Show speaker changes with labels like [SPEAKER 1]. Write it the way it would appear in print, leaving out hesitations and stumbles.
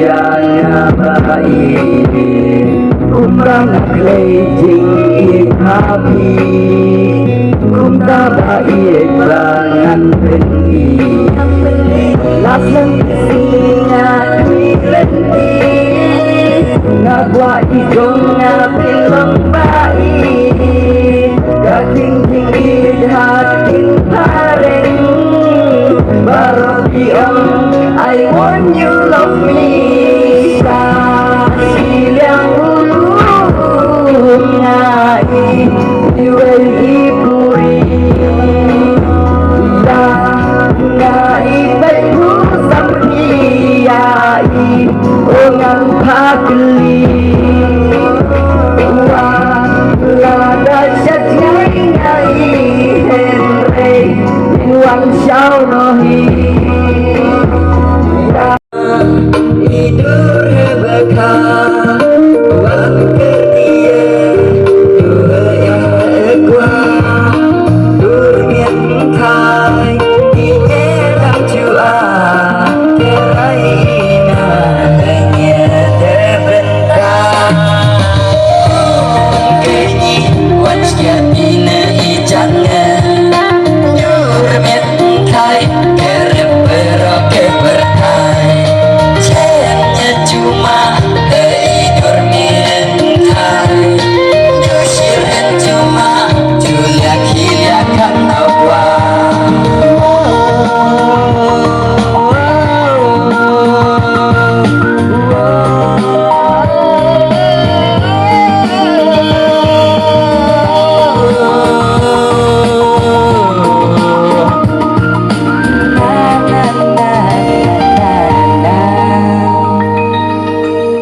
[SPEAKER 1] yang baik kumrang klejing ikapi kum ta baik bangan beli lasang singa lenti ngagwa igong ngapilong baik gating tinggi hating pareng Barokiong I want you love me sa silang ulung ngai diwel ipuri ya ngai baik kusam iyai ongang pakli wa lada syat ngai ngai henrei Wang xiao no hi